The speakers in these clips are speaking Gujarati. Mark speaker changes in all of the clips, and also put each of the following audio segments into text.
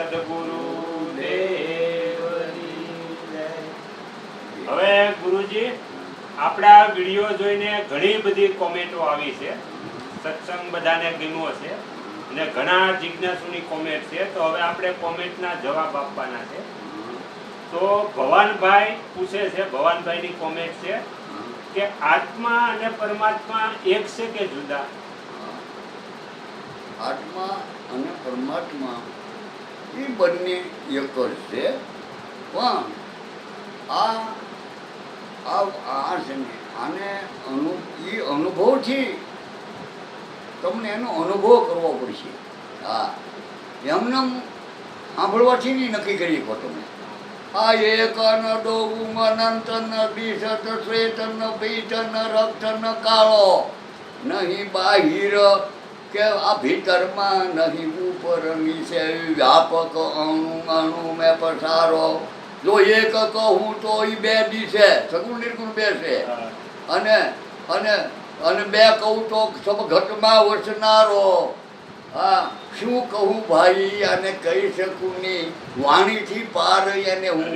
Speaker 1: સદગુરુ દેવની જય. હવે ગુરુજી, આપણા વિડીયો જોઈને ઘણી બધી કોમેન્ટો આવી છે. સત્સંગ બધાને ગમ્યો છે અને ઘણા જિજ્ઞાસુની કોમેન્ટ છે. તો હવે આપણે કોમેન્ટના જવાબ આપવાના છે. તો ભવાનભાઈ પૂછે છે, ભવાનભાઈની કોમેન્ટ છે કે આત્મા અને પરમાત્મા એક છે કે જુદા?
Speaker 2: આત્મા અને પરમાત્મા એ બંને એક જ છે, પણ આ છે ને આને અનુભવથી તમને એનો અનુભવ કરવો પડશે. હા, એમને સાંભળવાથી નહીં નક્કી કરી શકો તમે. આ એક ન ડોગું અનંત ન દિશત શ્વેત ન પીત ન રક્ત ન કાળો, નહીં બાહિર કે આ ભીતરમાં, નહીં ઉપર નીચે, વ્યાપક અણુ અણુ મેં પસારો. જો એક કહું તો એ બે દિશે, સગુણ નિર્ગુણ બે છે, અને અને અને બે કહું તો સબ ઘટમાં વસનારો. હા, શું કહું ભાઈ, અને કહી શકું નહીં, વાણીથી પાર એને હું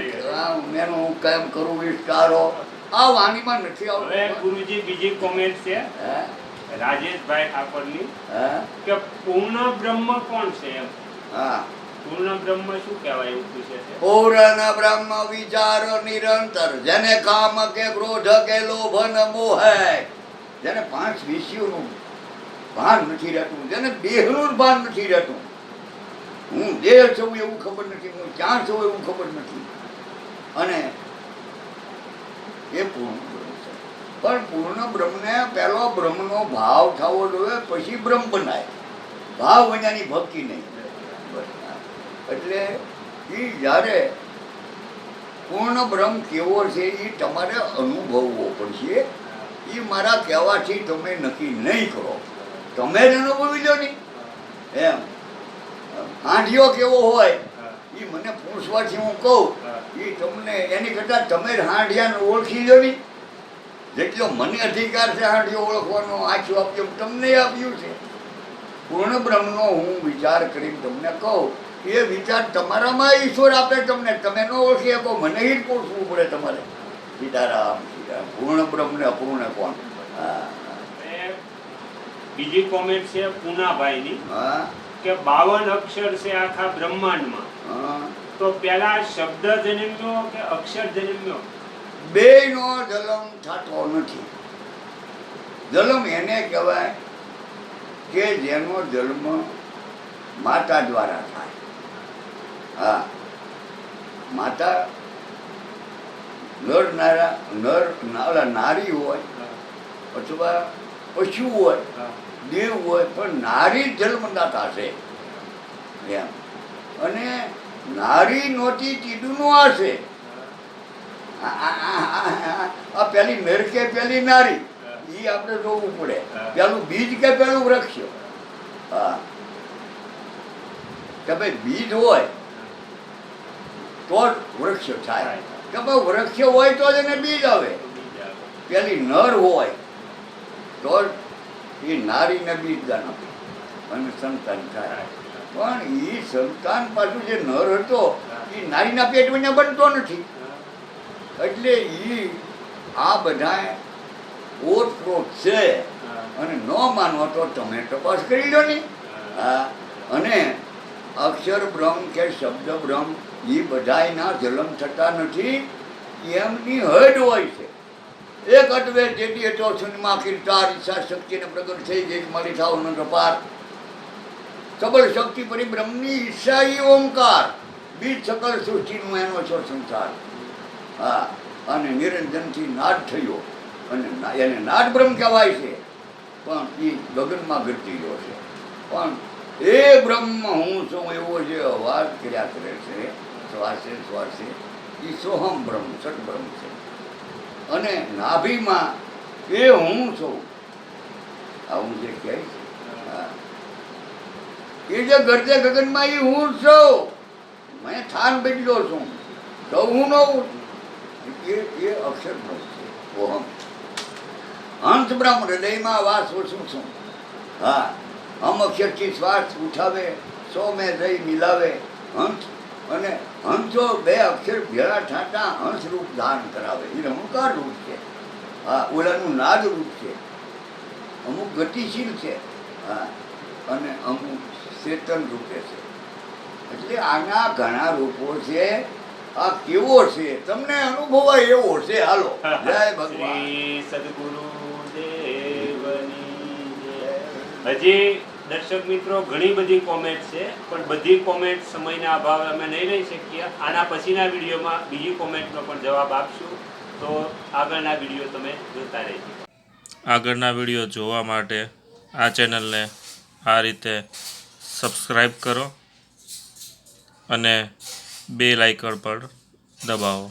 Speaker 2: એનો હું કેમ કરું વિસ્તારો. આ વાણીમાં નથી આવતું.
Speaker 1: હવે ગુરુજી બીજી કોમેન્ટ છે રાજેશભાઈ ઠાકોરની કે પૂર્ણ બ્રહ્મ કોણ છે એમ.
Speaker 2: હા,
Speaker 1: પૂર્ણ બ્રહ્મ શું કહેવાય એવું પૂછે છે.
Speaker 2: પૂર્ણ બ્રહ્મ વિચાર નિરંતર, જેને કામ કે ક્રોધ કે લોભ ન મોહ, જેને 5 વિષયોનું ભાન નથી રહેતું, જેને દેહનું ભાન નથી રહેતું. હું દેહ છું એવું ખબર નથી, હું ક્યાં છું એવું ખબર નથી, અને એ પૂર્ણ બ્રહ્મ છે. પણ પૂર્ણ બ્રહ્મને પહેલો બ્રહ્મનો ભાવ થવો જોઈએ, પછી બ્રહ્મ બનાય. ભાવ વિનાની ભક્તિ નહીં. એટલે એ જ્યારે પૂર્ણ બ્રહ્મ કેવો છે એ તમારે અનુભવવો પડશે. એ મારા કહેવાથી તમે નક્કી નહીં કરો, તમે જ અનુભવી લો નહીં. એમ હાંડિયો કેવો હોય એ મને પૂછવાથી હું કહું, એ તમને એની કરતાં તમે જ હાંડિયાને ઓળખી લો નહીં. જેટલો મને અધિકાર છે હાંડિયો ઓળખવાનો, આછું આપ્યું તમને આપ્યું છે. પૂર્ણ બ્રહ્મનો હું વિચાર કરીને તમને કહું, એ વિચાર તમારામાં ઈશ્વર આપે તમને, તમે ન ઓળખી શકો, મને જ પૂછવું પડે તમારે. સીતારામ સીતારામ. પૂર્ણ બ્રહ્મ ને અપૂર્ણ કોણ?
Speaker 1: બીજી કોમેન્ટ છે પૂનાભાઈની કે 52 અક્ષર છે આખા બ્રહ્માંડમાં, તો પેલા શબ્દ જન્મ્યો કે અક્ષર જન્મ્યો?
Speaker 2: બેયનો જન્મ થતો નથી. જન્મ એને કહેવાય કે જેનો જન્મ માતા દ્વારા થાય. હા, માતા નારી હોય અથવા પશુ હોય, દેવ હોય, પણ નારી જન્મદાતા છે એમ. અને નારી નોતી તીડુંનું આ છે. આ પેલી નર કે પેલી નારી એ આપણે જોવું પડે. પેલું બીજ કે પેલું વૃક્ષ? હા, કે ભાઈ બીજ હોય તો જ વૃક્ષ થાય, કે ભાઈ વૃક્ષ હોય તો જ એને બીજ આવે. પેલી નર હોય તો જ એ નારીને બીજ દાન આપે અને સંતાન થાય. પણ એ સંતાન પાછું જે નર હતો એ નારીના પેટ વિના બનતો નથી. એટલે એ આ બધા ઓતપ્રોત છે, અને ન માનો તો તમે તપાસ કરી લો ને. હા, અને અક્ષર બ્રહ્મ કે શબ્દ બ્રહ્મ એ બધાયના જન્મ થતા નથી, એમની હદ હોય છે. એક અટવે જેથી હતો સુનમાં કીર્તાર ઈચ્છા શક્તિને પ્રગટ થઈ ગઈ મળી થાવ ન પાર. સબળ શક્તિ પરી બ્રહ્મની ઈચ્છા એ ઓમકાર, બીજ સકળ સૃષ્ટિનું એનો છો સંસાર. હા, અને નિરંજનથી નાદ થયો, અને એને નાદ બ્રહ્મ કહેવાય છે. પણ એ ગગનમાં ગરતી ગયો છે. પણ એ બ્રહ્મ હું છું એવો જે અવાજ કર્યા કરે છે શ્વાસે શ્વાસે, એ સોહમ બ્રહ્મ સદબ્રહ્મ છે. અને નાભીમાં એ હું છું, આવું જે કહે છે, એ જે ગરજે ગગનમાં એ હું છું. મેં થાન બદલો છું તો હું ન એ અક્ષર બ્રહ્મ છે. ઓહમ અંત બ્રહ્મ હૃદયમાં વાસ ઓછું છું. હા, અમ અક્ષરથી શ્વાસ ઉઠાવે, સો મેં દઈ મિલાવે, હંસ અને હંસો બે અક્ષર ભેળા ઠાટા હંસ રૂપ ધારણ કરાવે એ રમણકાર રૂપ છે. હા, ઓલાનું નાદ રૂપ છે, અમુક ગતિશીલ છે, હા, અને અમુક ચેતન રૂપે છે. એટલે આના ઘણા રૂપો છે. આ કેવો છે તમને અનુભવાય એવો છે. હાલો, જય ભગવાન.
Speaker 1: શ્રી સદગુરુ દેવની જય. હજી દર્શક મિત્રો ઘણી બધી કોમેન્ટ છે, પણ બધી કોમેન્ટ સમયના અભાવે અમે નહીં લઈ શકીએ. આના પછીના વિડીયોમાં બીજી કોમેન્ટનો પણ જવાબ આપશું. તો આગળના વિડીયો તમે જોતા રહેજો.
Speaker 3: આગળના વિડીયો જોવા માટે આ ચેનલને આ રીતે સબસ્ક્રાઈબ કરો અને બેલ આઇકન પર દબાવો.